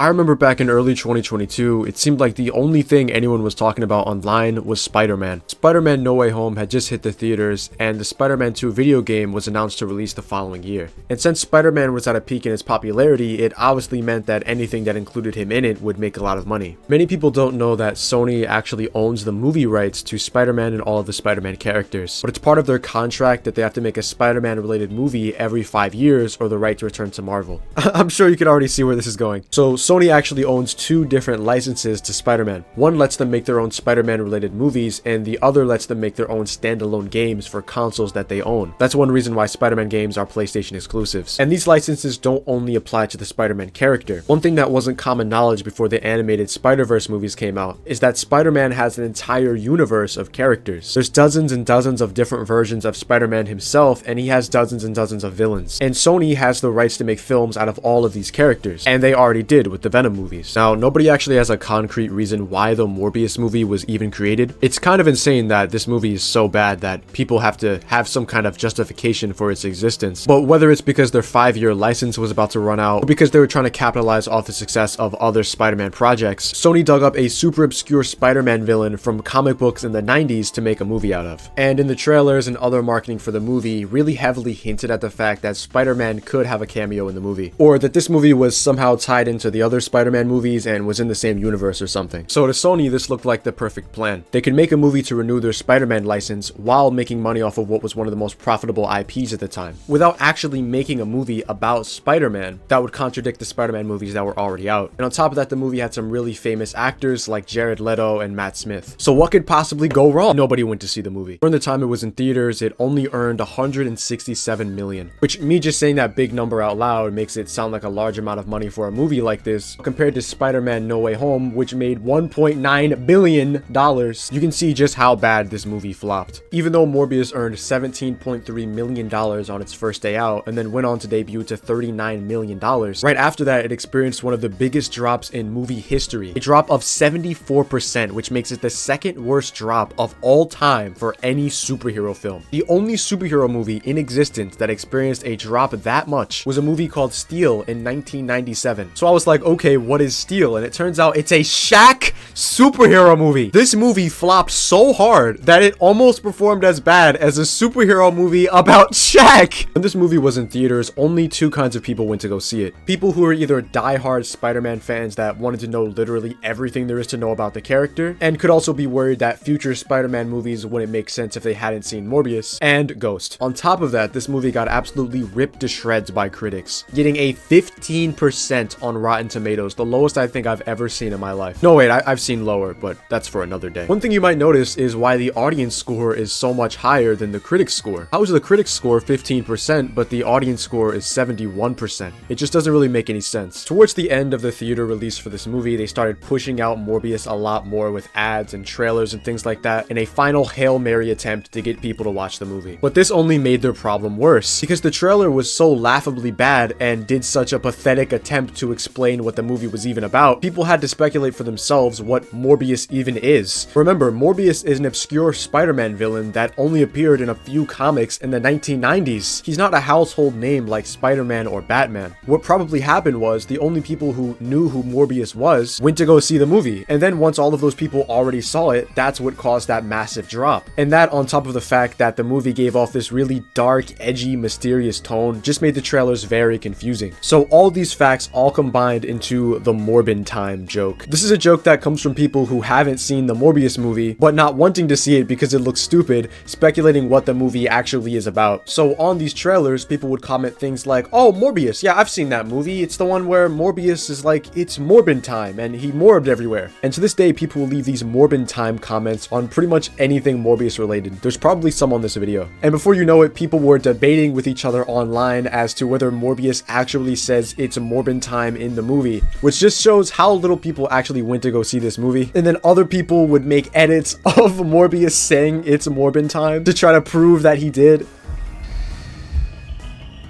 I remember back in early 2022, it seemed like the only thing anyone was talking about online was Spider-Man. Spider-Man No Way Home had just hit the theaters, and the Spider-Man 2 video game was announced to release the following year. And since Spider-Man was at a peak in its popularity, it obviously meant that anything that included him in it would make a lot of money. Many people don't know that Sony actually owns the movie rights to Spider-Man and all of the Spider-Man characters, but it's part of their contract that they have to make a Spider-Man related movie every 5 years or the right to return to Marvel. I'm sure you can already see where this is going. So Sony actually owns two different licenses to Spider-Man. One lets them make their own Spider-Man related movies, and the other lets them make their own standalone games for consoles that they own. That's one reason why Spider-Man games are PlayStation exclusives. And these licenses don't only apply to the Spider-Man character. One thing that wasn't common knowledge before the animated Spider-Verse movies came out is that Spider-Man has an entire universe of characters. There's dozens and dozens of different versions of Spider-Man himself, and he has dozens and dozens of villains. And Sony has the rights to make films out of all of these characters, and they already did with the Venom movies. Now, nobody actually has a concrete reason why the Morbius movie was even created. It's kind of insane that this movie is so bad that people have to have some kind of justification for its existence. But whether it's because their 5-year license was about to run out, or because they were trying to capitalize off the success of other Spider-Man projects, Sony dug up a super obscure Spider-Man villain from comic books in the 90s to make a movie out of. And in the trailers and other marketing for the movie, really heavily hinted at the fact that Spider-Man could have a cameo in the movie, or that this movie was somehow tied into the other Spider-Man movies and was in the same universe or something. So to Sony, this looked like the perfect plan. They could make a movie to renew their Spider-Man license while making money off of what was one of the most profitable IPs at the time, without actually making a movie about Spider-Man that would contradict the Spider-Man movies that were already out. And on top of that, the movie had some really famous actors like Jared Leto and Matt Smith. So what could possibly go wrong? Nobody went to see the movie. During the time it was in theaters, it only earned $167 million, which me just saying that big number out loud makes it sound like a large amount of money for a movie like this, compared to Spider-Man No Way Home, which made $1.9 billion. You can see just how bad this movie flopped. Even though Morbius earned $17.3 million on its first day out, and then went on to debut to $39 million, right after that it experienced one of the biggest drops in movie history, a drop of 74%, which makes it the second worst drop of all time for any superhero film. The only superhero movie in existence that experienced a drop that much was a movie called Steel in 1997. So I was like, okay, what is Steel? And it turns out it's a Shaq superhero movie. This movie flopped so hard that it almost performed as bad as a superhero movie about Shaq. When this movie was in theaters, only two kinds of people went to go see it. People who are either diehard Spider-Man fans that wanted to know literally everything there is to know about the character, and could also be worried that future Spider-Man movies wouldn't make sense if they hadn't seen Morbius, and Ghost. On top of that, this movie got absolutely ripped to shreds by critics, getting a 15% on Rotten Tomatoes, the lowest I think I've ever seen in my life. No, wait, I've seen lower, but that's for another day. One thing you might notice is why the audience score is so much higher than the critic score. How is the critic score 15%, but the audience score is 71%? It just doesn't really make any sense. Towards the end of the theater release for this movie, they started pushing out Morbius a lot more with ads and trailers and things like that in a final Hail Mary attempt to get people to watch the movie. But this only made their problem worse, because the trailer was so laughably bad and did such a pathetic attempt to explain what the movie was even about, people had to speculate for themselves what Morbius even is. Remember, Morbius is an obscure Spider-Man villain that only appeared in a few comics in the 1990s. He's not a household name like Spider-Man or Batman. What probably happened was the only people who knew who Morbius was went to go see the movie, and then once all of those people already saw it, that's what caused that massive drop. And that, on top of the fact that the movie gave off this really dark, edgy, mysterious tone, just made the trailers very confusing. So all these facts all combined into the Morbin time joke. This is a joke that comes from people who haven't seen the Morbius movie, but not wanting to see it because it looks stupid, speculating what the movie actually is about. So on these trailers, people would comment things like, oh, Morbius, yeah, I've seen that movie. It's the one where Morbius is like, it's Morbin time, and he morbed everywhere. And to this day, people will leave these Morbin time comments on pretty much anything Morbius related. There's probably some on this video. And before you know it, people were debating with each other online as to whether Morbius actually says it's Morbin time in the movie, which just shows how little people actually went to go see this movie. And then other people would make edits of Morbius saying it's Morbin time to try to prove that he did.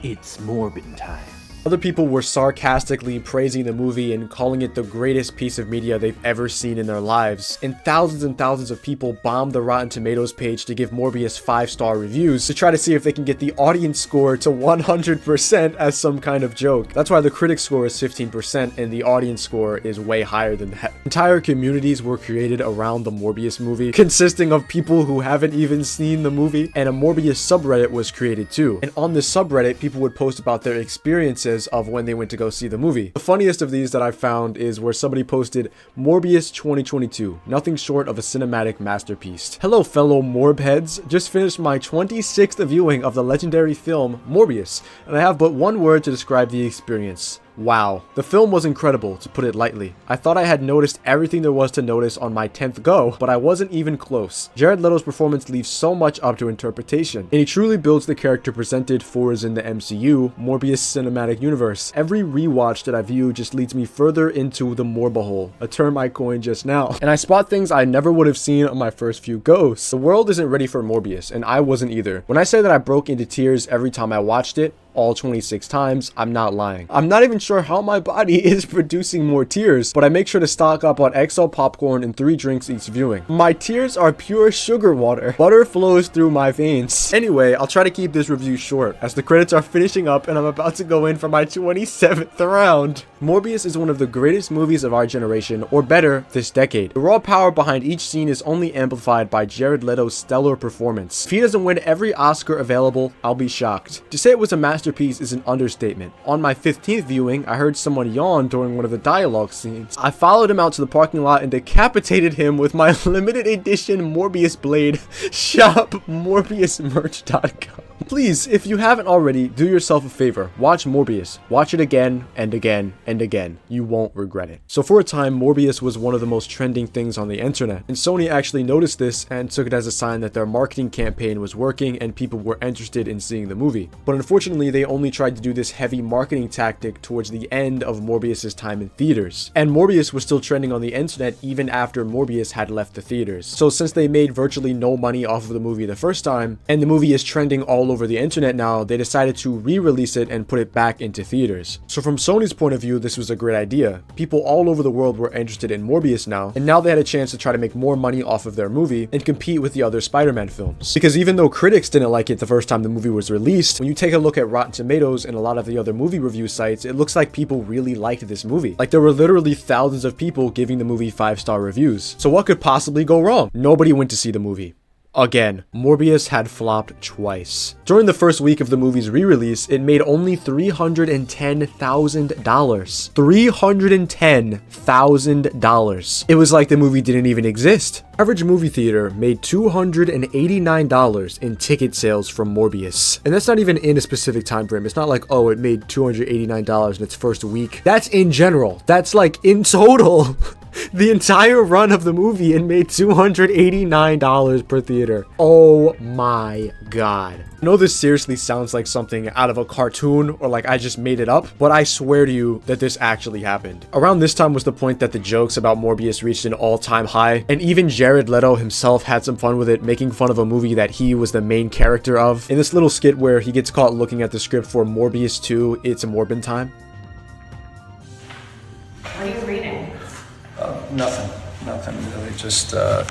It's Morbin time. Other people were sarcastically praising the movie and calling it the greatest piece of media they've ever seen in their lives. And thousands of people bombed the Rotten Tomatoes page to give Morbius 5-star reviews to try to see if they can get the audience score to 100% as some kind of joke. That's why the critic score is 15% and the audience score is way higher than that. Entire communities were created around the Morbius movie, consisting of people who haven't even seen the movie, and a Morbius subreddit was created too. And on this subreddit, people would post about their experiences of when they went to go see the movie. The funniest of these that I found is where somebody posted, "Morbius 2022, nothing short of a cinematic masterpiece. Hello fellow Morb heads, just finished my 26th viewing of the legendary film Morbius, and I have but one word to describe the experience. Wow. The film was incredible, to put it lightly. I thought I had noticed everything there was to notice on my 10th go, but I wasn't even close. Jared Leto's performance leaves so much up to interpretation, and he truly builds the character presented for us in the MCU, Morbius Cinematic Universe. Every rewatch that I view just leads me further into the Morba hole, a term I coined just now, and I spot things I never would have seen on my first few goes. The world isn't ready for Morbius, and I wasn't either. When I say that I broke into tears every time I watched it, all 26 times, I'm not lying. I'm not even sure how my body is producing more tears, but I make sure to stock up on XL popcorn and 3 drinks each viewing. My tears are pure sugar water. Butter flows through my veins. Anyway, I'll try to keep this review short, as the credits are finishing up and I'm about to go in for my 27th round. Morbius is one of the greatest movies of our generation, or better, this decade. The raw power behind each scene is only amplified by Jared Leto's stellar performance. If he doesn't win every Oscar available, I'll be shocked. To say it was a masterpiece is an understatement. On my 15th viewing, I heard someone yawn during one of the dialogue scenes. I followed him out to the parking lot and decapitated him with my limited edition Morbius blade. Shop morbiusmerch.com. Please, if you haven't already, do yourself a favor. Watch Morbius. Watch it again and again and again. You won't regret it. So for a time, Morbius was one of the most trending things on the internet, and Sony actually noticed this and took it as a sign that their marketing campaign was working and people were interested in seeing the movie. But unfortunately, they only tried to do this heavy marketing tactic towards the end of Morbius's time in theaters. And Morbius was still trending on the internet even after Morbius had left the theaters. So since they made virtually no money off of the movie the first time, and the movie is trending all over the internet now, they decided to re-release it and put it back into theaters. So from Sony's point of view, this was a great idea. People all over the world were interested in Morbius now, and now they had a chance to try to make more money off of their movie and compete with the other Spider-Man films. Because even though critics didn't like it the first time the movie was released, when you take a look at Rotten Tomatoes and a lot of the other movie review sites, it looks like people really liked this movie. Like there were literally thousands of people giving the movie 5-star reviews. So what could possibly go wrong? Nobody went to see the movie. Again, Morbius had flopped twice. During the first week of the movie's re-release, it made only $310,000. $310,000. It was like the movie didn't even exist. Average movie theater made $289 in ticket sales from Morbius. And that's not even in a specific time frame. It's not like, oh, it made $289 in its first week. That's in general. That's like in total. The entire run of the movie and made $289 per theater. Oh my god. I know this seriously sounds like something out of a cartoon or like I just made it up, but I swear to you that this actually happened. Around this time was the point that the jokes about Morbius reached an all-time high, and even Jared Leto himself had some fun with it, making fun of a movie that he was the main character of. In this little skit where he gets caught looking at the script for Morbius 2, It's a Morbin Time. What are you reading? Nothing really, just, no.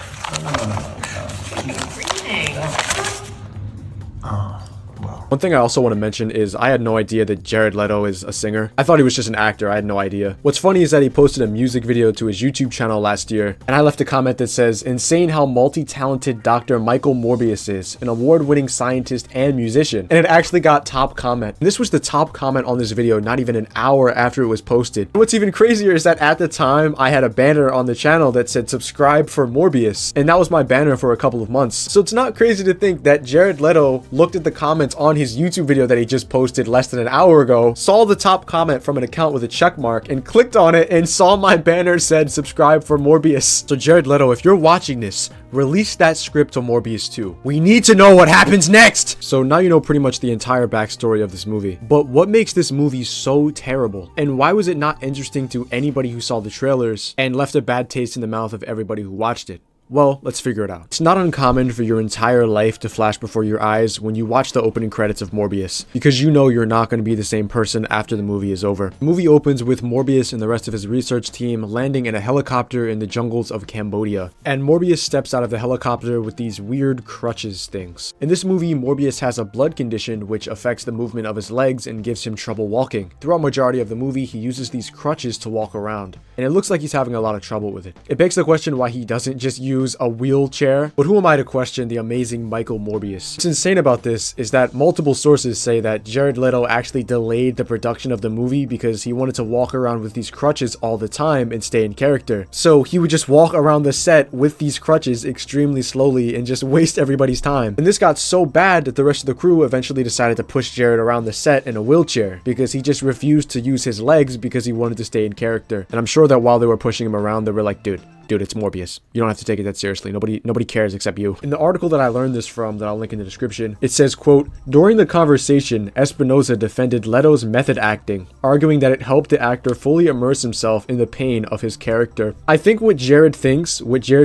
One thing I also want to mention is I had no idea that Jared Leto is a singer. I thought he was just an actor. I had no idea. What's funny is that he posted a music video to his YouTube channel last year, and I left a comment that says, "Insane how multi-talented Dr. Michael Morbius is, an award-winning scientist and musician." And it actually got top comment. And this was the top comment on this video not even an hour after it was posted. And what's even crazier is that at the time, I had a banner on the channel that said, "Subscribe for Morbius." And that was my banner for a couple of months. So it's not crazy to think that Jared Leto looked at the comments on his YouTube video that he just posted less than an hour ago, saw the top comment from an account with a check mark, and clicked on it and saw my banner said "Subscribe for Morbius." So Jared Leto, if you're watching this, release that script to Morbius 2. We need to know what happens next! So now you know pretty much the entire backstory of this movie. But what makes this movie so terrible? And why was it not interesting to anybody who saw the trailers and left a bad taste in the mouth of everybody who watched it? Well, let's figure it out. It's not uncommon for your entire life to flash before your eyes when you watch the opening credits of Morbius, because you know you're not going to be the same person after the movie is over. The movie opens with Morbius and the rest of his research team landing in a helicopter in the jungles of Cambodia, and Morbius steps out of the helicopter with these weird crutches things. In this movie, Morbius has a blood condition which affects the movement of his legs and gives him trouble walking. Throughout majority of the movie, he uses these crutches to walk around, and it looks like he's having a lot of trouble with it. It begs the question why he doesn't just use a wheelchair, but who am I to question the amazing Michael Morbius? What's insane about this is that multiple sources say that Jared Leto actually delayed the production of the movie because he wanted to walk around with these crutches all the time and stay in character. So he would just walk around the set with these crutches extremely slowly and just waste everybody's time. And this got so bad that the rest of the crew eventually decided to push Jared around the set in a wheelchair because he just refused to use his legs because he wanted to stay in character. And I'm sure that while they were pushing him around, they were like, dude, it's Morbius. You don't have to take it that seriously. Nobody cares except you. In the article that I learned this from, that I'll link in the description, it says, quote, during the conversation, Espinosa defended Leto's method acting, arguing that it helped the actor fully immerse himself in the pain of his character. I think what Jared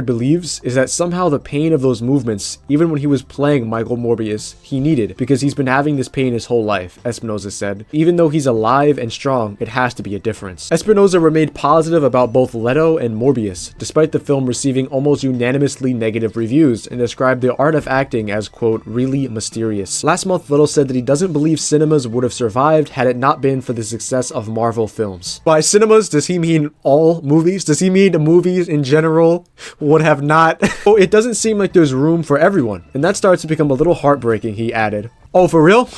believes, is that somehow the pain of those movements, even when he was playing Michael Morbius, he needed, because he's been having this pain his whole life, Espinosa said. Even though he's alive and strong, it has to be a difference. Espinosa remained positive about both Leto and Morbius, despite the film receiving almost unanimously negative reviews, and described the art of acting as, quote, really mysterious. Last month, Leto said that he doesn't believe cinemas would have survived had it not been for the success of Marvel films. By cinemas, does he mean all movies? Does he mean the movies in general would have not? Oh, it doesn't seem like there's room for everyone, and that starts to become a little heartbreaking, he added. Oh, for real?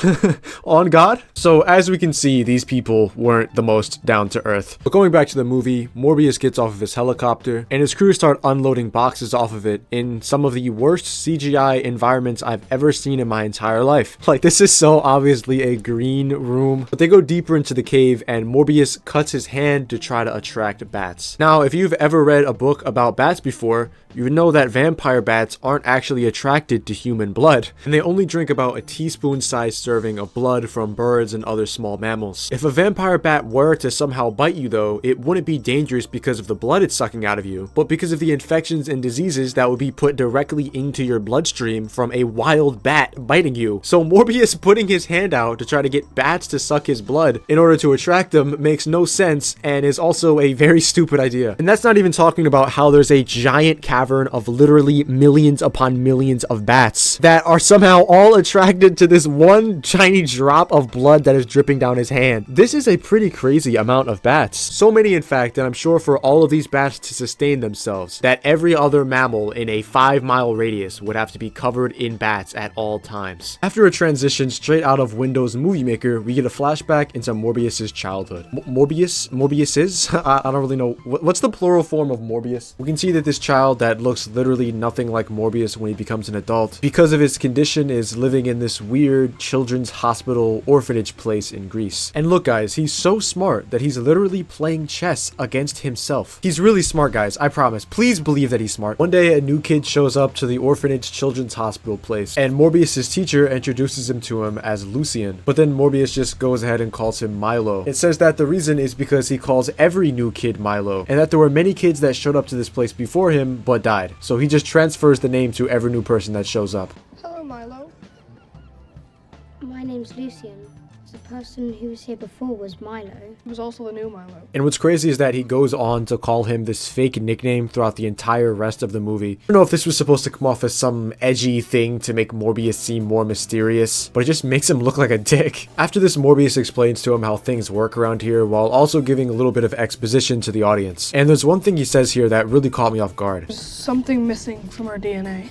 On God? So as we can see, these people weren't the most down to earth. But going back to the movie, Morbius gets off of his helicopter and his crew start unloading boxes off of it in some of the worst CGI environments I've ever seen in my entire life. Like, this is so obviously a green room. But they go deeper into the cave and Morbius cuts his hand to try to attract bats. Now, if you've ever read a book about bats before, you would know that vampire bats aren't actually attracted to human blood, and they only drink about a teaspoon-sized serving of blood from birds and other small mammals. If a vampire bat were to somehow bite you though, it wouldn't be dangerous because of the blood it's sucking out of you, but because of the infections and diseases that would be put directly into your bloodstream from a wild bat biting you. So Morbius putting his hand out to try to get bats to suck his blood in order to attract them makes no sense and is also a very stupid idea. And that's not even talking about how there's a giant cavern of literally millions upon millions of bats that are somehow all attracted to this one tiny drop of blood that is dripping down his hand. This is a pretty crazy amount of bats. So many, in fact, and I'm sure for all of these bats to sustain themselves, that every other mammal in a 5-mile radius would have to be covered in bats at all times. After a transition straight out of Windows Movie Maker, we get a flashback into Morbius's childhood. Morbius's? I don't really know. What's the plural form of Morbius? We can see that this child that looks literally nothing like Morbius when he becomes an adult, because of his condition, is living in this weird children's hospital orphanage place in Greece. And look guys, he's so smart that he's literally playing chess against himself. He's really smart, guys, I promise. Please believe that he's smart. One day a new kid shows up to the orphanage children's hospital place, and Morbius's teacher introduces him to him as Lucian, but then Morbius just goes ahead and calls him Milo. It says that the reason is because he calls every new kid Milo, and that there were many kids that showed up to this place before him but died. So he just transfers the name to every new person that shows up. Hello, Milo. My name's Lucian. The person who was here before was Milo. He was also the new Milo. And what's crazy is that he goes on to call him this fake nickname throughout the entire rest of the movie. I don't know if this was supposed to come off as some edgy thing to make Morbius seem more mysterious, but it just makes him look like a dick. After this, Morbius explains to him how things work around here while also giving a little bit of exposition to the audience. And there's one thing he says here that really caught me off guard. There's something missing from our DNA.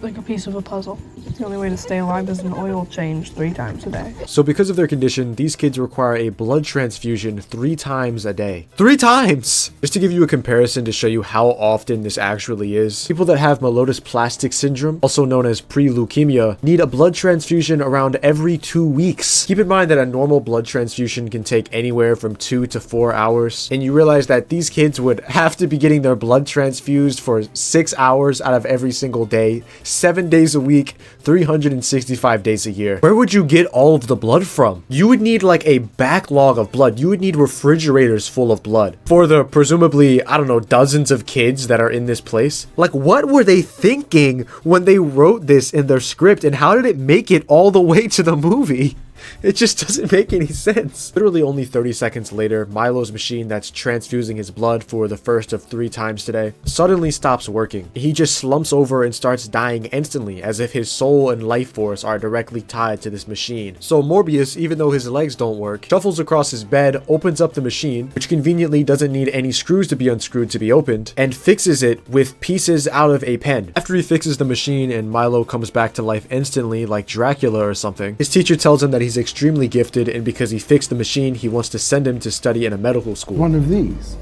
Like a piece of a puzzle. The only way to stay alive is an oil change 3 times a day. So because of their condition, these kids require a blood transfusion 3 times a day. 3 times! Just to give you a comparison to show you how often this actually is, people that have myelodysplastic syndrome, also known as pre-leukemia, need a blood transfusion around every 2 weeks. Keep in mind that a normal blood transfusion can take anywhere from 2 to 4 hours, and you realize that these kids would have to be getting their blood transfused for 6 hours out of every single day, 7 days a week, 365 days a year. Where would you get all of the blood from? You would need like a backlog of blood. You would need refrigerators full of blood for the presumably, I don't know, dozens of kids that are in this place. Like, what were they thinking when they wrote this in their script, and how did it make it all the way to the movie? It just doesn't make any sense. Literally only 30 seconds later, Milo's machine that's transfusing his blood for the first of 3 times today suddenly stops working. He just slumps over and starts dying instantly, as if his soul and life force are directly tied to this machine. So Morbius, even though his legs don't work, shuffles across his bed, opens up the machine, which conveniently doesn't need any screws to be unscrewed to be opened, and fixes it with pieces out of a pen. After he fixes the machine and Milo comes back to life instantly like Dracula or something, his teacher tells him that he's extremely gifted, and because he fixed the machine, he wants to send him to study in a medical school. One of these.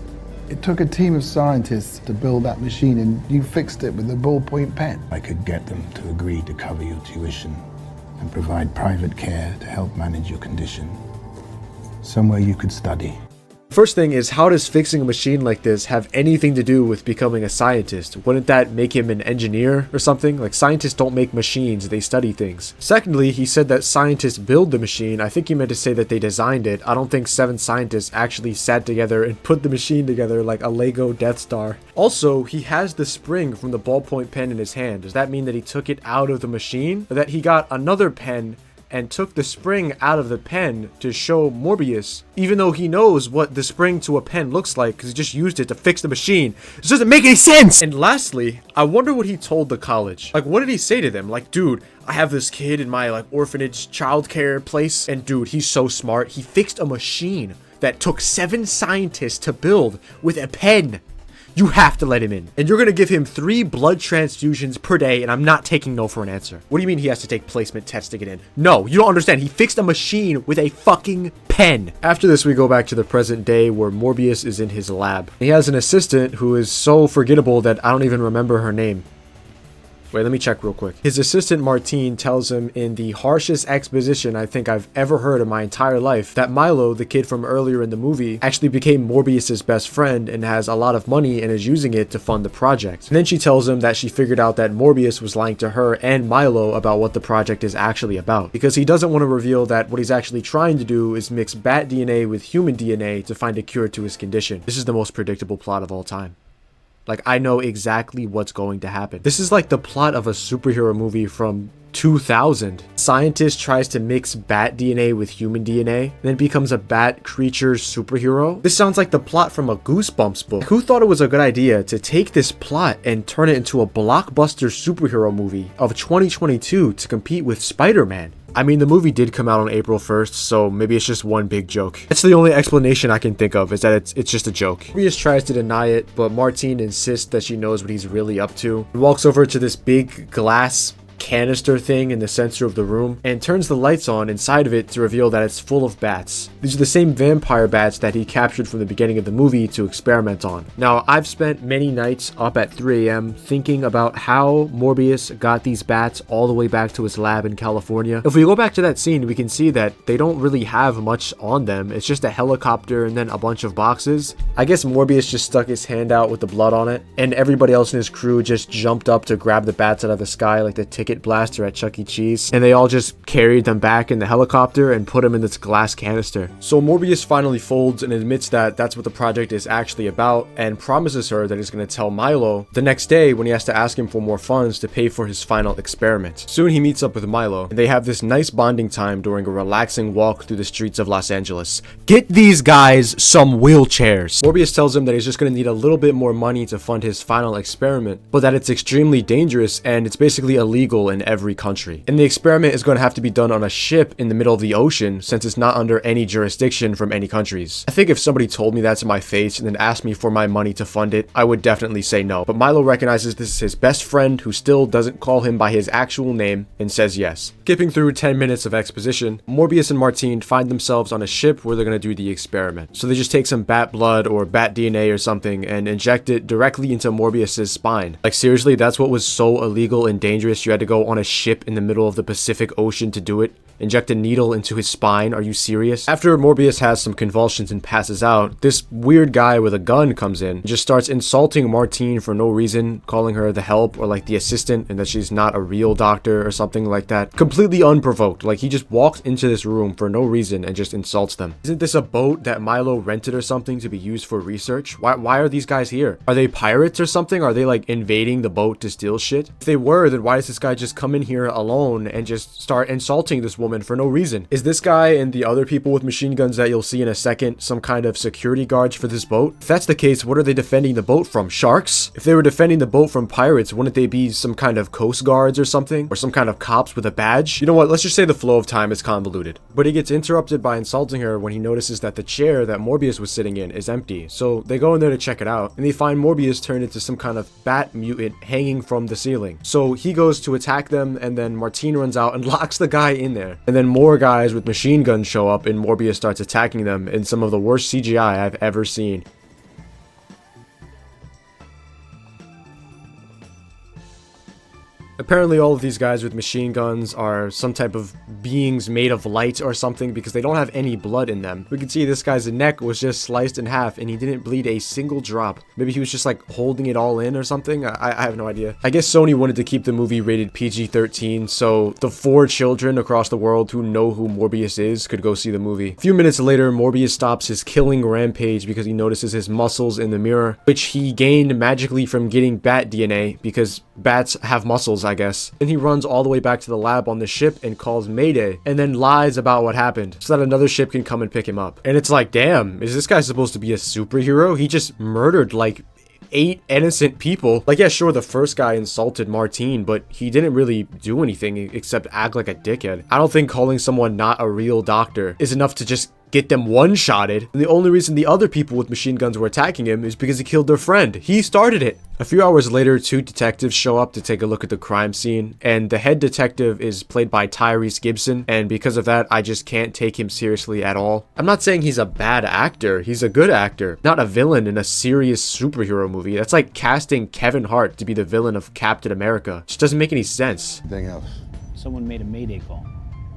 It took a team of scientists to build that machine, and you fixed it with a ballpoint pen. I could get them to agree to cover your tuition and provide private care to help manage your condition. Somewhere you could study. First thing is, how does fixing a machine like this have anything to do with becoming a scientist? Wouldn't that make him an engineer or something? Like, scientists don't make machines, they study things. Secondly, he said that scientists build the machine. I think he meant to say that they designed it. I don't think 7 scientists actually sat together and put the machine together like a Lego Death Star. Also, he has the spring from the ballpoint pen in his hand. Does that mean that he took it out of the machine? Or that he got another pen and took the spring out of the pen to show Morbius, even though he knows what the spring to a pen looks like because he just used it to fix the machine? This doesn't make any sense! And lastly, I wonder what he told the college. Like, what did he say to them? Like, dude, I have this kid in my like orphanage childcare place, and dude, he's so smart. He fixed a machine that took 7 scientists to build with a pen. You have to let him in. And you're gonna give him 3 blood transfusions per day, and I'm not taking no for an answer. What do you mean he has to take placement tests to get in? No, you don't understand. He fixed a machine with a fucking pen. After this, we go back to the present day where Morbius is in his lab. He has an assistant who is so forgettable that I don't even remember her name. Wait, let me check real quick. His assistant Martine tells him in the harshest exposition I think I've ever heard in my entire life that Milo, the kid from earlier in the movie, actually became Morbius's best friend and has a lot of money and is using it to fund the project. And then she tells him that she figured out that Morbius was lying to her and Milo about what the project is actually about, because he doesn't want to reveal that what he's actually trying to do is mix bat DNA with human DNA to find a cure to his condition. This is the most predictable plot of all time. Like, I know exactly what's going to happen. This is like the plot of a superhero movie from 2000. Scientist tries to mix bat DNA with human DNA, then becomes a bat creature superhero. This sounds like the plot from a Goosebumps book. Who thought it was a good idea to take this plot and turn it into a blockbuster superhero movie of 2022 to compete with Spider-Man? I mean, the movie did come out on April 1st, so maybe it's just one big joke. That's the only explanation I can think of, is that it's just a joke. Morbius tries to deny it, but Martine insists that she knows what he's really up to. He walks over to this big glass canister thing in the center of the room and turns the lights on inside of it to reveal that it's full of bats. These are the same vampire bats that he captured from the beginning of the movie to experiment on. Now, I've spent many nights up at 3 a.m. thinking about how Morbius got these bats all the way back to his lab in California. If we go back to that scene, we can see that they don't really have much on them. It's just a helicopter and then a bunch of boxes. I guess Morbius just stuck his hand out with the blood on it, and everybody else in his crew just jumped up to grab the bats out of the sky like the ticket blaster at Chuck E. Cheese, and they all just carried them back in the helicopter and put them in this glass canister. So Morbius finally folds and admits that that's what the project is actually about, and promises her that he's going to tell Milo the next day when he has to ask him for more funds to pay for his final experiment. Soon he meets up with Milo, and they have this nice bonding time during a relaxing walk through the streets of Los Angeles. Get these guys some wheelchairs. Morbius tells him that he's just going to need a little bit more money to fund his final experiment, but that it's extremely dangerous and it's basically illegal in every country. And the experiment is going to have to be done on a ship in the middle of the ocean since it's not under any jurisdiction from any countries. I think if somebody told me that to my face and then asked me for my money to fund it, I would definitely say no. But Milo recognizes this is his best friend who still doesn't call him by his actual name and says yes. Skipping through 10 minutes of exposition, Morbius and Martine find themselves on a ship where they're going to do the experiment. So they just take some bat blood or bat DNA or something and inject it directly into Morbius's spine. Like, seriously, that's what was so illegal and dangerous you had to go go on a ship in the middle of the Pacific Ocean to do it? Inject a needle into his spine? Are you serious? After Morbius has some convulsions and passes out, this weird guy with a gun comes in and just starts insulting Martine for no reason, calling her the help or like the assistant and that she's not a real doctor or something like that. Completely unprovoked. Like he just walks into this room for no reason and just insults them. Isn't this a boat that Milo rented or something to be used for research? Why are these guys here? Are they pirates or something? Are they like invading the boat to steal shit? If they were, then why does this guy just come in here alone and just start insulting this woman for no reason? Is this guy and the other people with machine guns that you'll see in a second some kind of security guards for this boat? If that's the case, what are they defending the boat from? Sharks? If they were defending the boat from pirates, wouldn't they be some kind of coast guards or something? Or some kind of cops with a badge? You know what? Let's just say the flow of time is convoluted. But he gets interrupted by insulting her when he notices that the chair that Morbius was sitting in is empty. So they go in there to check it out, and they find Morbius turned into some kind of bat mutant hanging from the ceiling. So he goes to attack them, and then Martine runs out and locks the guy in there. And then more guys with machine guns show up, and Morbius starts attacking them in some of the worst CGI I've ever seen. Apparently all of these guys with machine guns are some type of beings made of light or something because they don't have any blood in them. We can see this guy's neck was just sliced in half and he didn't bleed a single drop. Maybe he was just like holding it all in or something. I have no idea. I guess Sony wanted to keep the movie rated PG-13 so the 4 children across the world who know who Morbius is could go see the movie. A few minutes later, Morbius stops his killing rampage because he notices his muscles in the mirror, which he gained magically from getting bat DNA because bats have muscles, I guess. And he runs all the way back to the lab on the ship and calls Mayday, and then lies about what happened so that another ship can come and pick him up. And it's like, damn, is this guy supposed to be a superhero? He just murdered like 8 innocent people. Like, yeah, sure, the first guy insulted Martine, but he didn't really do anything except act like a dickhead. I don't think calling someone not a real doctor is enough to just get them one-shotted. And the only reason the other people with machine guns were attacking him is because he killed their friend. He started it. A few hours later, 2 detectives show up to take a look at the crime scene, and the head detective is played by Tyrese Gibson, and because of that, I just can't take him seriously at all. I'm not saying he's a bad actor. He's a good actor, not a villain in a serious superhero movie. That's like casting Kevin Hart to be the villain of Captain America. It just doesn't make any sense. Anything else? Someone made a mayday call.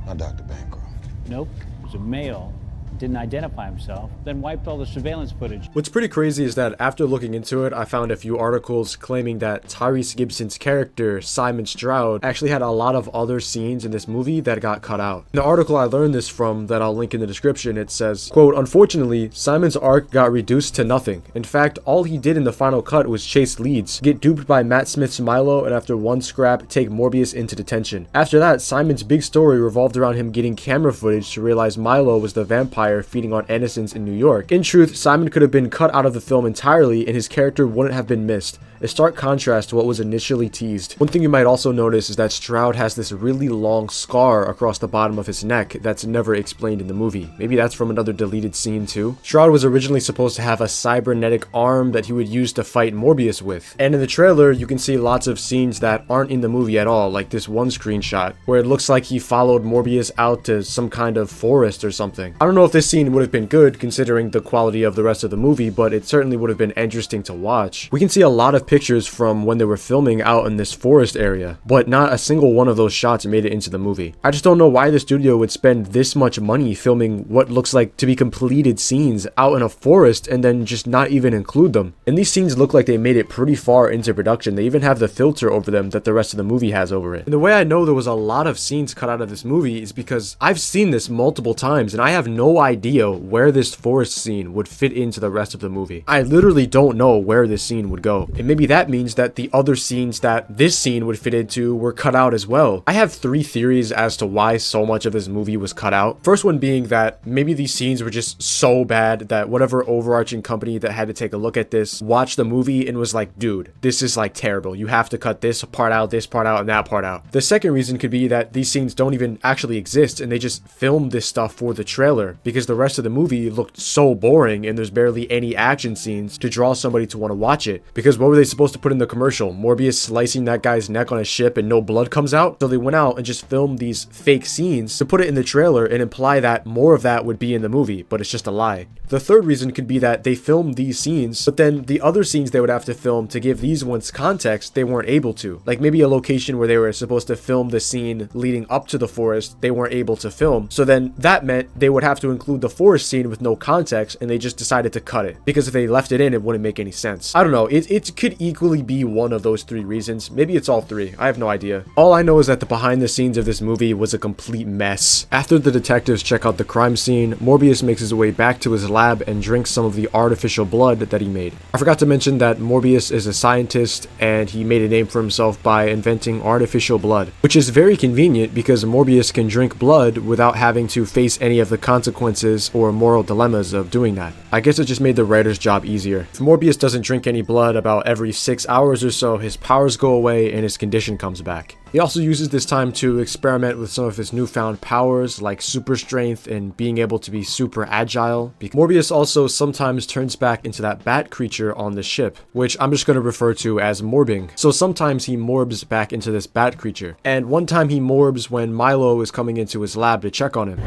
Not Dr. Bancroft. Nope, it was a male. Didn't identify himself, then wiped all the surveillance footage. What's pretty crazy is that after looking into it, I found a few articles claiming that Tyrese Gibson's character, Simon Stroud, actually had a lot of other scenes in this movie that got cut out. In the article I learned this from, that I'll link in the description, it says, quote, "Unfortunately, Simon's arc got reduced to nothing. In fact, all he did in the final cut was chase leads, get duped by Matt Smith's Milo, and after one scrap, take Morbius into detention. After that, Simon's big story revolved around him getting camera footage to realize Milo was the vampire feeding on innocents in New York. In truth, Simon could have been cut out of the film entirely and his character wouldn't have been missed. A stark contrast to what was initially teased. One thing you might also notice is that Stroud has this really long scar across the bottom of his neck that's never explained in the movie. Maybe that's from another deleted scene too. Stroud was originally supposed to have a cybernetic arm that he would use to fight Morbius with. And in the trailer, you can see lots of scenes that aren't in the movie at all, like this one screenshot where it looks like he followed Morbius out to some kind of forest or something. I don't know if this scene would have been good considering the quality of the rest of the movie, but it certainly would have been interesting to watch. We can see a lot of pictures from when they were filming out in this forest area, but not a single one of those shots made it into the movie. I just don't know why the studio would spend this much money filming what looks like to be completed scenes out in a forest and then just not even include them. And these scenes look like they made it pretty far into production. They even have the filter over them that the rest of the movie has over it. And the way I know there was a lot of scenes cut out of this movie is because I've seen this multiple times and I have no idea where this forest scene would fit into the rest of the movie. I literally don't know where this scene would go. And maybe that means that the other scenes that this scene would fit into were cut out as well. I have 3 theories as to why so much of this movie was cut out. First one being that maybe these scenes were just so bad that whatever overarching company that had to take a look at this watched the movie and was like, dude, this is like terrible. You have to cut this part out, and that part out. The second reason could be that these scenes don't even actually exist and they just filmed this stuff for the trailer because because the rest of the movie looked so boring and there's barely any action scenes to draw somebody to want to watch it. Because what were they supposed to put in the commercial? Morbius slicing that guy's neck on a ship and no blood comes out? So they went out and just filmed these fake scenes to put it in the trailer and imply that more of that would be in the movie, but it's just a lie. The third reason could be that they filmed these scenes, but then the other scenes they would have to film to give these ones context, they weren't able to. Like maybe a location where they were supposed to film the scene leading up to the forest, they weren't able to film. So then that meant they would have to include the forest scene with no context, and they just decided to cut it. Because if they left it in, it wouldn't make any sense. I don't know, it could equally be one of those three reasons. Maybe it's all three, I have no idea. All I know is that the behind the scenes of this movie was a complete mess. After the detectives check out the crime scene, Morbius makes his way back to his lab and drinks some of the artificial blood that he made. I forgot to mention that Morbius is a scientist and he made a name for himself by inventing artificial blood, which is very convenient because Morbius can drink blood without having to face any of the consequences or moral dilemmas of doing that. I guess it just made the writer's job easier. If Morbius doesn't drink any blood about every 6 hours or so, his powers go away and his condition comes back. He also uses this time to experiment with some of his newfound powers like super strength and being able to be super agile. Morbius also sometimes turns back into that bat creature on the ship, which I'm just going to refer to as morbing. So sometimes he morbs back into this bat creature. And one time he morbs when Milo is coming into his lab to check on him.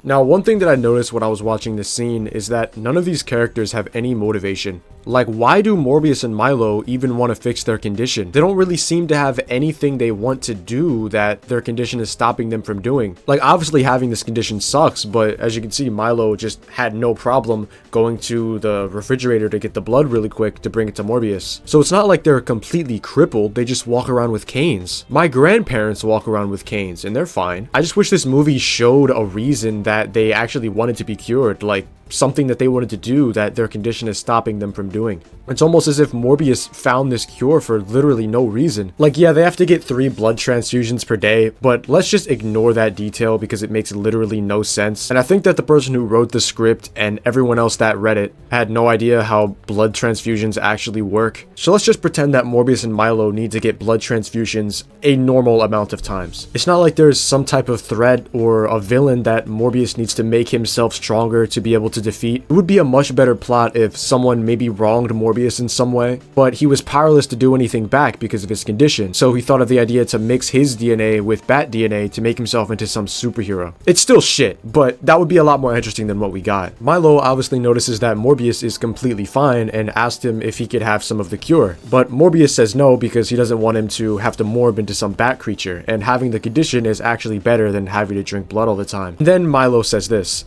Now, one thing that I noticed when I was watching this scene is that none of these characters have any motivation. Like, why do Morbius and Milo even want to fix their condition? They don't really seem to have anything they want to do that their condition is stopping them from doing. Like, obviously having this condition sucks, but as you can see, Milo just had no problem going to the refrigerator to get the blood really quick to bring it to Morbius. So it's not like they're completely crippled, they just walk around with canes. My grandparents walk around with canes and they're fine. I just wish this movie showed a reason that they actually wanted to be cured, like something that they wanted to do that their condition is stopping them from doing. It's almost as if Morbius found this cure for literally no reason. Like, yeah, they have to get 3 blood transfusions per day, but let's just ignore that detail because it makes literally no sense. And I think that the person who wrote the script and everyone else that read it had no idea how blood transfusions actually work. So let's just pretend that Morbius and Milo need to get blood transfusions a normal amount of times. It's not like there's some type of threat or a villain that Morbius needs to make himself stronger to be able to defeat. It would be a much better plot if someone maybe wronged Morbius in some way, but he was powerless to do anything back because of his condition, so he thought of the idea to mix his DNA with bat DNA to make himself into some superhero. It's still shit, but that would be a lot more interesting than what we got. Milo obviously notices that Morbius is completely fine and asked him if he could have some of the cure, but Morbius says no because he doesn't want him to have to morb into some bat creature, and having the condition is actually better than having to drink blood all the time. Then Milo says this: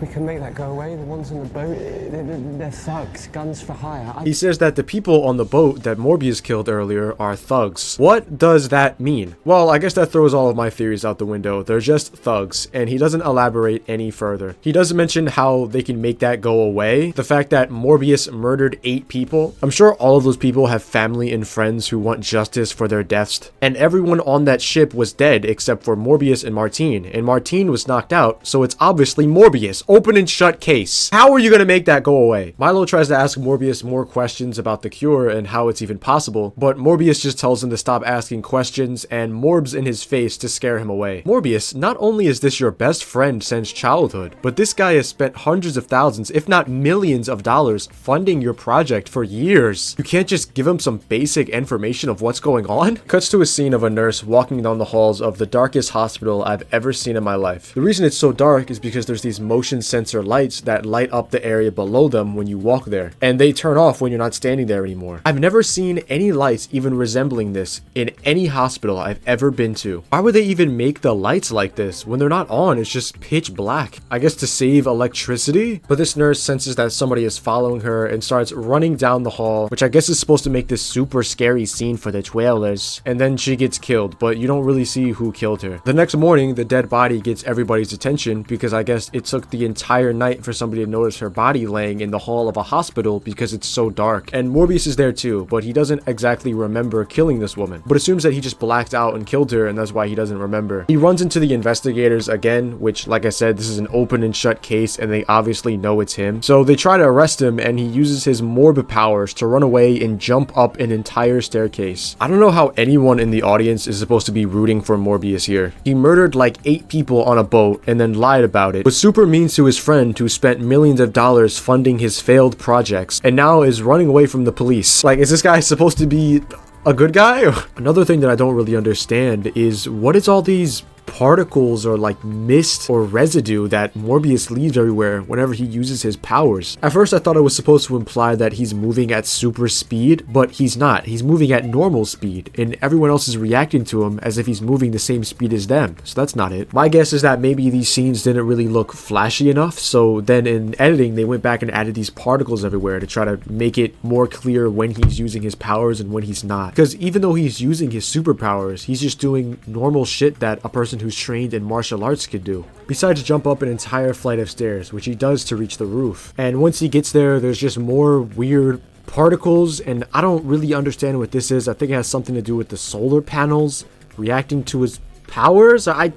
we can make that go away. The ones on the boat, they're thugs, guns for hire. He says that the people on the boat that Morbius killed earlier are thugs. What does that mean? Well, I guess that throws all of my theories out the window. They're just thugs, and he doesn't elaborate any further. He doesn't mention how they can make that go away. The fact that Morbius murdered 8 people. I'm sure all of those people have family and friends who want justice for their deaths. And everyone on that ship was dead except for Morbius and Martine. And Martine was knocked out, so it's obviously Morbius. Open and shut case. How are you gonna make that go away? Milo tries to ask Morbius more questions about the cure and how it's even possible, but Morbius just tells him to stop asking questions and morbs in his face to scare him away. Morbius, not only is this your best friend since childhood, but this guy has spent hundreds of thousands, if not millions of dollars funding your project for years. You can't just give him some basic information of what's going on? Cuts to a scene of a nurse walking down the halls of the darkest hospital I've ever seen in my life. The reason it's so dark is because there's these motion sensor lights that light up the area below them when you walk there, and they turn off when you're not standing there anymore. I've never seen any lights even resembling this in any hospital I've ever been to. Why would they even make the lights like this? When they're not on, it's just pitch black. I guess to save electricity? But this nurse senses that somebody is following her and starts running down the hall, which I guess is supposed to make this super scary scene for the trailers. And then she gets killed, but you don't really see who killed her. The next morning, the dead body gets everybody's attention because I guess it took the entire night for somebody to notice her body laying in the hall of a hospital because it's so dark. And Morbius is there too, but he doesn't exactly remember killing this woman, but assumes that he just blacked out and killed her, and that's why he doesn't remember. He runs into the investigators again, which, like I said, this is an open and shut case and they obviously know it's him. So they try to arrest him and he uses his Morb powers to run away and jump up an entire staircase. I don't know how anyone in the audience is supposed to be rooting for Morbius here. He murdered like 8 people on a boat and then lied about it, was super mean to his friend who spent millions of dollars funding his failed projects, and now is running away from the police. Like, is this guy supposed to be a good guy? Another thing that I don't really understand is what is all these particles or like mist or residue that Morbius leaves everywhere whenever he uses his powers. At first I thought it was supposed to imply that he's moving at super speed, but he's not. He's moving at normal speed and everyone else is reacting to him as if he's moving the same speed as them. So that's not it. My guess is that maybe these scenes didn't really look flashy enough, so then in editing they went back and added these particles everywhere to try to make it more clear when he's using his powers and when he's not. Because even though he's using his superpowers, he's just doing normal shit that a person who's trained in martial arts could do, besides jump up an entire flight of stairs, which he does to reach the roof. And once he gets there, there's just more weird particles, and I don't really understand what this is. I think it has something to do with the solar panels reacting to his powers. I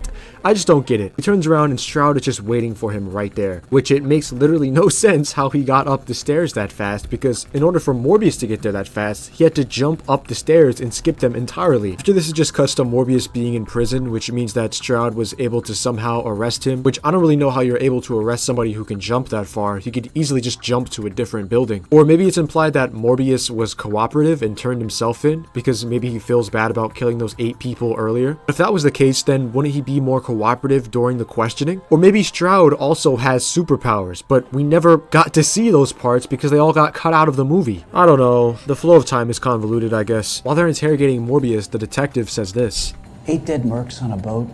just don't get it. He turns around and Stroud is just waiting for him right there, which it makes literally no sense how he got up the stairs that fast, because in order for Morbius to get there that fast, he had to jump up the stairs and skip them entirely. After this is just cuts to Morbius being in prison, which means that Stroud was able to somehow arrest him, which I don't really know how you're able to arrest somebody who can jump that far. He could easily just jump to a different building. Or maybe it's implied that Morbius was cooperative and turned himself in, because maybe he feels bad about killing those 8 people earlier. If that was the case, then wouldn't he be more cooperative during the questioning? Or maybe Stroud also has superpowers, but we never got to see those parts because they all got cut out of the movie. I don't know. The flow of time is convoluted, I guess. While they're interrogating Morbius, the detective says this. 8 dead mercs on a boat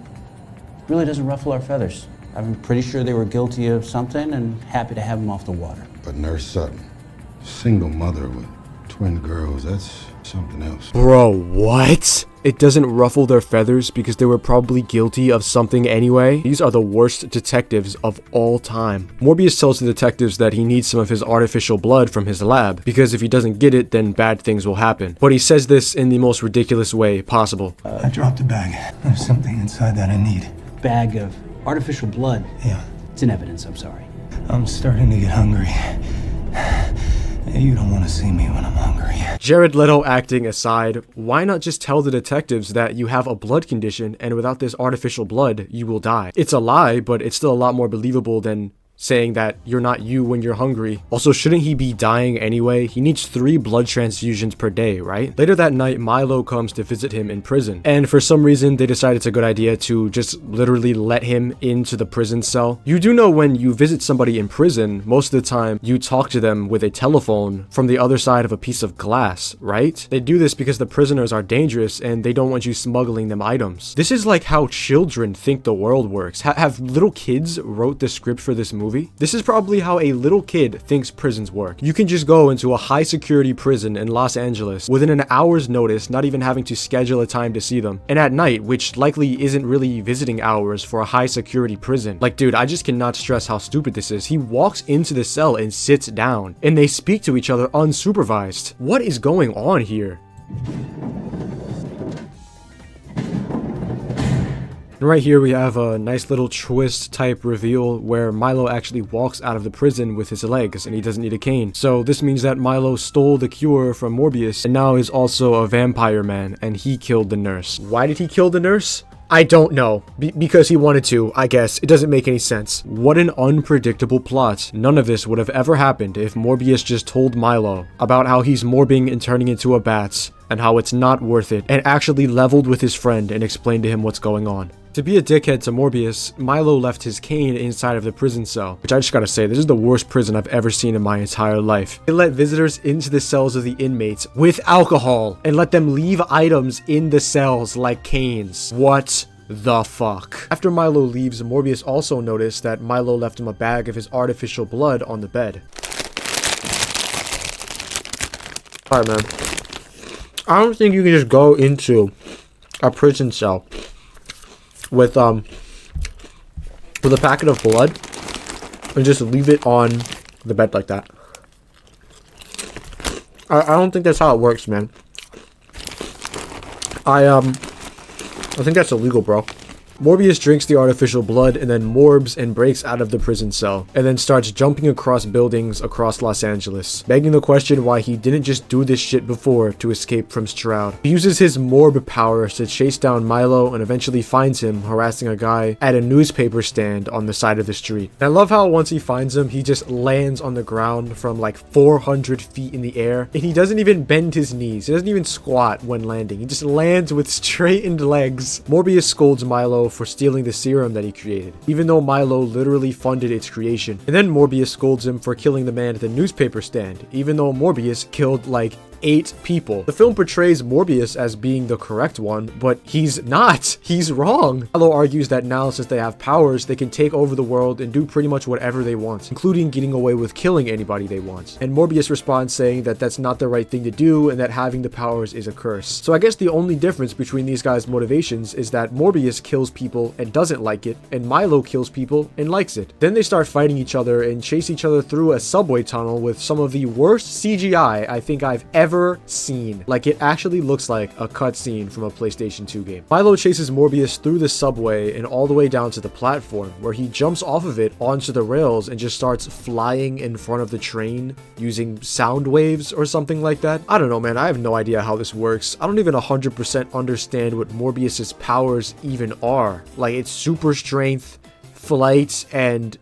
really doesn't ruffle our feathers. I'm pretty sure they were guilty of something and happy to have them off the water. But Nurse Sutton, single mother with twin girls, that's something else. Bro, what? It doesn't ruffle their feathers because they were probably guilty of something anyway? These are the worst detectives of all time. Morbius tells the detectives that he needs some of his artificial blood from his lab, because if he doesn't get it, then bad things will happen. But he says this in the most ridiculous way possible. I dropped a bag. There's something inside that I need. Bag of artificial blood? Yeah. It's in evidence, I'm sorry. I'm starting to get hungry. You don't want to see me when I'm hungry. Jared Leto acting aside, why not just tell the detectives that you have a blood condition and without this artificial blood, you will die? It's a lie, but it's still a lot more believable than saying that you're not you when you're hungry. Also, shouldn't he be dying anyway? He needs 3 blood transfusions per day, right? Later that night, Milo comes to visit him in prison, and for some reason they decide it's a good idea to just literally let him into the prison cell. You do know when you visit somebody in prison, most of the time you talk to them with a telephone from the other side of a piece of glass, right? They do this because the prisoners are dangerous and they don't want you smuggling them items. This is like how children think the world works. Have little kids wrote the script for this movie? This is probably how a little kid thinks prisons work. You can just go into a high security prison in Los Angeles within an hour's notice, not even having to schedule a time to see them. And at night, which likely isn't really visiting hours for a high security prison. Like, dude, I just cannot stress how stupid this is. He walks into the cell and sits down, and they speak to each other unsupervised. What is going on here? And right here we have a nice little twist type reveal where Milo actually walks out of the prison with his legs and he doesn't need a cane. So this means that Milo stole the cure from Morbius and now is also a vampire man and he killed the nurse. Why did he kill the nurse? I don't know. Because he wanted to, I guess. It doesn't make any sense. What an unpredictable plot. None of this would have ever happened if Morbius just told Milo about how he's morbing and turning into a bat and how it's not worth it, and actually leveled with his friend and explained to him what's going on. To be a dickhead to Morbius, Milo left his cane inside of the prison cell, which I just gotta say, this is the worst prison I've ever seen in my entire life. They let visitors into the cells of the inmates with alcohol and let them leave items in the cells like canes. What the fuck? After Milo leaves, Morbius also noticed that Milo left him a bag of his artificial blood on the bed. Alright, man. I don't think you can just go into a prison cell with a packet of blood and just leave it on the bed like that. I don't think that's how it works, man. I think that's illegal, bro. Morbius drinks the artificial blood and then morbs and breaks out of the prison cell, and then starts jumping across buildings across Los Angeles, begging the question why he didn't just do this shit before to escape from Stroud. He uses his morb powers to chase down Milo and eventually finds him harassing a guy at a newspaper stand on the side of the street. And I love how once he finds him, he just lands on the ground from like 400 feet in the air, and he doesn't even bend his knees. He doesn't even squat when landing. He just lands with straightened legs. Morbius scolds Milo for stealing the serum that he created, even though Milo literally funded its creation. And then Morbius scolds him for killing the man at the newspaper stand, even though Morbius killed like 8 people. The film portrays Morbius as being the correct one, but he's not. He's wrong. Milo argues that now, since they have powers, they can take over the world and do pretty much whatever they want, including getting away with killing anybody they want. And Morbius responds saying that that's not the right thing to do and that having the powers is a curse. So I guess the only difference between these guys' motivations is that Morbius kills people and doesn't like it, and Milo kills people and likes it. Then they start fighting each other and chase each other through a subway tunnel with some of the worst CGI I think I've ever seen. Like, it actually looks like a cutscene from a PlayStation 2 game. Milo chases Morbius through the subway and all the way down to the platform, where he jumps off of it onto the rails and just starts flying in front of the train using sound waves or something like that. I don't know, man. I have no idea how this works. I don't even 100% understand what Morbius's powers even are. Like, it's super strength, flight, and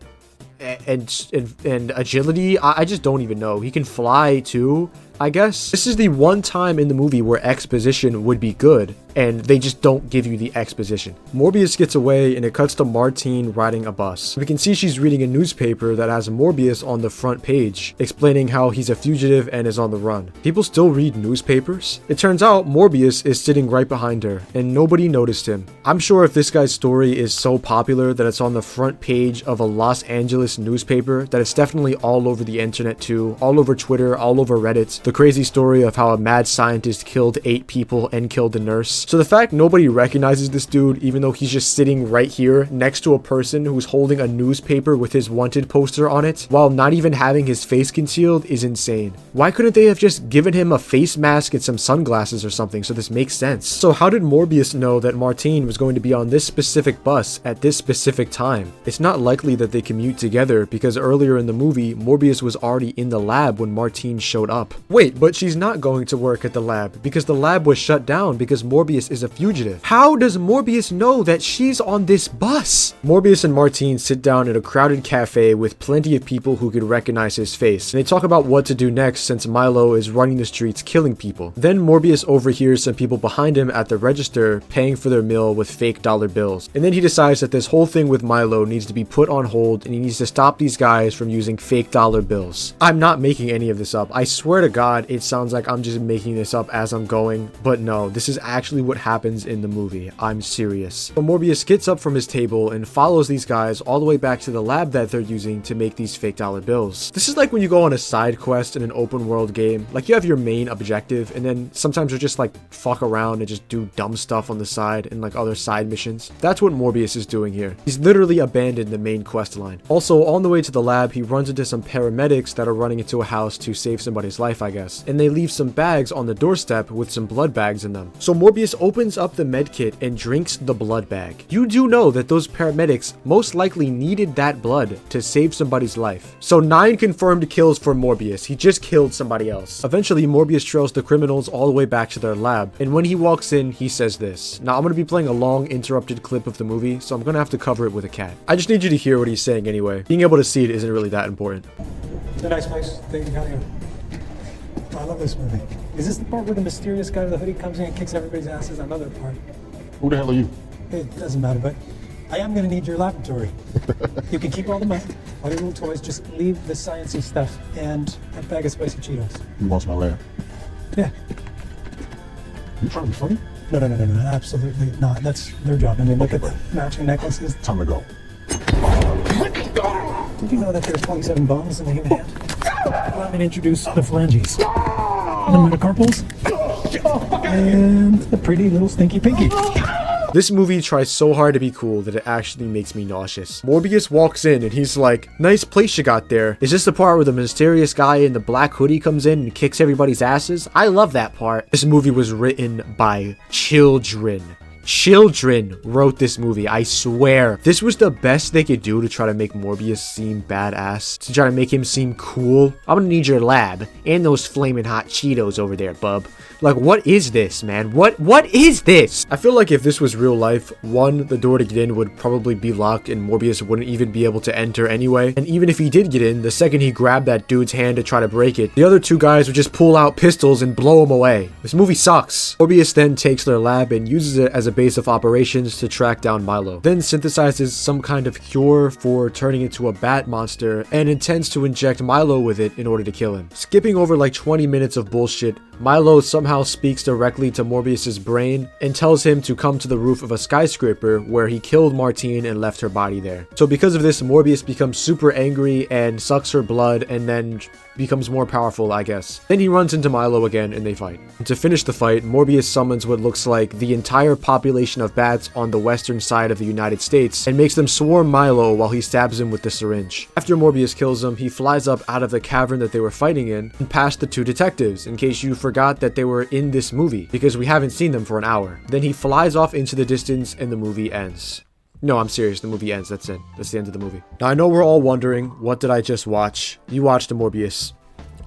agility. I just don't even know. He can fly too, I guess. This is the one time in the movie where exposition would be good, and they just don't give you the exposition. Morbius gets away, and it cuts to Martine riding a bus. We can see she's reading a newspaper that has Morbius on the front page, explaining how he's a fugitive and is on the run. People still read newspapers? It turns out Morbius is sitting right behind her, and nobody noticed him. I'm sure if this guy's story is so popular that it's on the front page of a Los Angeles newspaper, that it's definitely all over the internet too, all over Twitter, all over Reddit. The crazy story of how a mad scientist killed 8 people and killed a nurse. So the fact nobody recognizes this dude, even though he's just sitting right here next to a person who's holding a newspaper with his wanted poster on it, while not even having his face concealed, is insane. Why couldn't they have just given him a face mask and some sunglasses or something so this makes sense? So how did Morbius know that Martine was going to be on this specific bus at this specific time? It's not likely that they commute together, because earlier in the movie, Morbius was already in the lab when Martine showed up. Wait, but she's not going to work at the lab, because the lab was shut down because Morbius is a fugitive. How does Morbius know that she's on this bus? Morbius and Martine sit down at a crowded cafe with plenty of people who could recognize his face, and they talk about what to do next since Milo is running the streets killing people. Then Morbius overhears some people behind him at the register paying for their meal with fake dollar bills, and then he decides that this whole thing with Milo needs to be put on hold and he needs to stop these guys from using fake dollar bills. I'm not making any of this up. I swear to God, it sounds like I'm just making this up as I'm going, but no, this is actually what happens in the movie. I'm serious. But Morbius gets up from his table and follows these guys all the way back to the lab that they're using to make these fake dollar bills. This is like when you go on a side quest in an open world game. Like, you have your main objective, and then sometimes you're just like fuck around and just do dumb stuff on the side and like other side missions. That's what Morbius is doing here. He's literally abandoned the main quest line. Also, on the way to the lab, he runs into some paramedics that are running into a house to save somebody's life, I guess. And they leave some bags on the doorstep with some blood bags in them. So Morbius opens up the med kit and drinks the blood bag. You do know that those paramedics most likely needed that blood to save somebody's life. So 9 confirmed kills for Morbius. He just killed somebody else. Eventually, Morbius trails the criminals all the way back to their lab, and when he walks in, he says this. Now, I'm going to be playing a long interrupted clip of the movie, so I'm going to have to cover it with a cat. I just need you to hear what he's saying anyway. Being able to see it isn't really that important. It's a nice place. Thank you, Kelly. I love this movie. Is this the part where the mysterious guy with the hoodie comes in and kicks everybody's asses? Another part. Who the hell are you? It doesn't matter, but I am going to need your laboratory. You can keep all the money, all your little toys, just leave the sciencey stuff and that bag of spicy Cheetos. You want my lab? Yeah. You trying to be funny? No, absolutely not. That's their job. I mean, look at the matching necklaces. Time to go. Did you know that there are 27 bones in the human hand? Let me introduce the phalanges, the metacarpals, and the pretty little stinky pinky. This movie tries so hard to be cool that it actually makes me nauseous. Morbius walks in and he's like, nice place you got there. Is this the part where the mysterious guy in the black hoodie comes in and kicks everybody's asses? I love that part. This movie was written by children. Children wrote this movie, I swear. This was the best they could do to try to make Morbius seem badass, to try to make him seem cool. I'm gonna need your lab and those flaming hot Cheetos over there, bub. Like, what is this, man? What is this? I feel like if this was real life, one, the door to get in would probably be locked and Morbius wouldn't even be able to enter anyway. And even if he did get in, the second he grabbed that dude's hand to try to break it, the other two guys would just pull out pistols and blow him away. This movie sucks. Morbius then takes their lab and uses it as a base of operations to track down Milo, then synthesizes some kind of cure for turning into a bat monster and intends to inject Milo with it in order to kill him. Skipping over like 20 minutes of bullshit, Milo somehow speaks directly to Morbius's brain and tells him to come to the roof of a skyscraper where he killed Martine and left her body there. So because of this, Morbius becomes super angry and sucks her blood and then becomes more powerful, I guess. Then he runs into Milo again and they fight. And to finish the fight, Morbius summons what looks like the entire population of bats on the western side of the United States and makes them swarm Milo while he stabs him with the syringe. After Morbius kills him, he flies up out of the cavern that they were fighting in and past the two detectives, in case you forgot that they were in this movie, because we haven't seen them for an hour. Then he flies off into the distance and the movie ends. No, I'm serious. The movie ends. That's it. That's the end of the movie. Now, I know we're all wondering, what did I just watch? You watched a Morbius.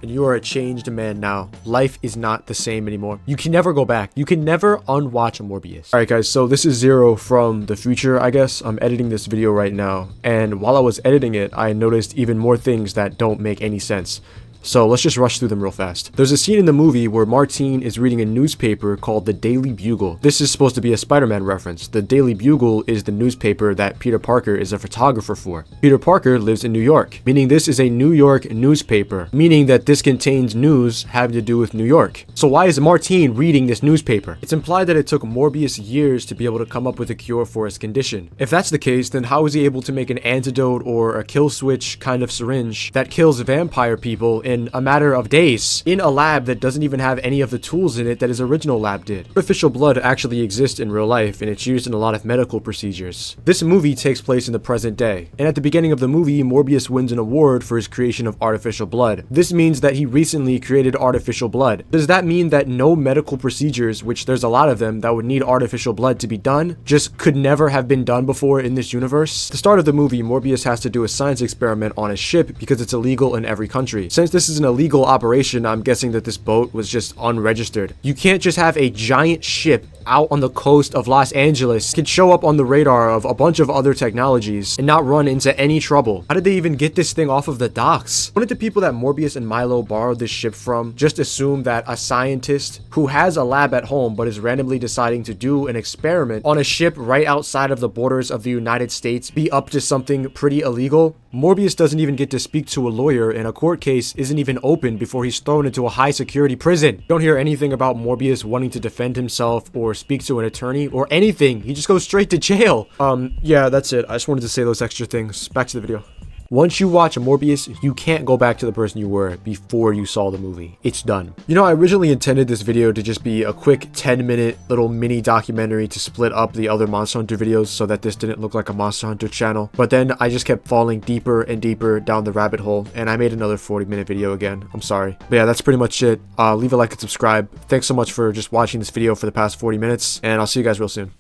And you are a changed man now. Life is not the same anymore. You can never go back. You can never unwatch a Morbius. Alright guys, so this is Zero from the future, I guess. I'm editing this video right now. And while I was editing it, I noticed even more things that don't make any sense. So let's just rush through them real fast. There's a scene in the movie where Martine is reading a newspaper called the Daily Bugle. This is supposed to be a Spider-Man reference. The Daily Bugle is the newspaper that Peter Parker is a photographer for. Peter Parker lives in New York, meaning this is a New York newspaper, meaning that this contains news having to do with New York. So why is Martine reading this newspaper? It's implied that it took Morbius years to be able to come up with a cure for his condition. If that's the case, then how is he able to make an antidote or a kill switch kind of syringe that kills vampire people in a matter of days in a lab that doesn't even have any of the tools in it that his original lab did? Artificial blood actually exists in real life and it's used in a lot of medical procedures. This movie takes place in the present day, and at the beginning of the movie, Morbius wins an award for his creation of artificial blood. This means that he recently created artificial blood. Does that mean that no medical procedures, which there's a lot of them that would need artificial blood to be done, just could never have been done before in this universe? At the start of the movie, Morbius has to do a science experiment on a ship because it's illegal in every country. Since this is an illegal operation, I'm guessing that this boat was just unregistered. You can't just have a giant ship out on the coast of Los Angeles, can show up on the radar of a bunch of other technologies and not run into any trouble. How did they even get this thing off of the docks? Wouldn't the people that Morbius and Milo borrowed this ship from just assume that a scientist who has a lab at home but is randomly deciding to do an experiment on a ship right outside of the borders of the United States be up to something pretty illegal? Morbius doesn't even get to speak to a lawyer, and a court case isn't even open before he's thrown into a high security prison. You don't hear anything about Morbius wanting to defend himself or speak to an attorney or anything. He just goes straight to jail. Yeah, that's it. I just wanted to say those extra things. Back to the video. Once you watch Morbius, you can't go back to the person you were before you saw the movie. It's done. You know, I originally intended this video to just be a quick 10-minute little mini documentary to split up the other Monster Hunter videos so that this didn't look like a Monster Hunter channel. But then I just kept falling deeper and deeper down the rabbit hole, and I made another 40-minute video again. I'm sorry. But yeah, that's pretty much it. Leave a like and subscribe. Thanks so much for just watching this video for the past 40 minutes, and I'll see you guys real soon.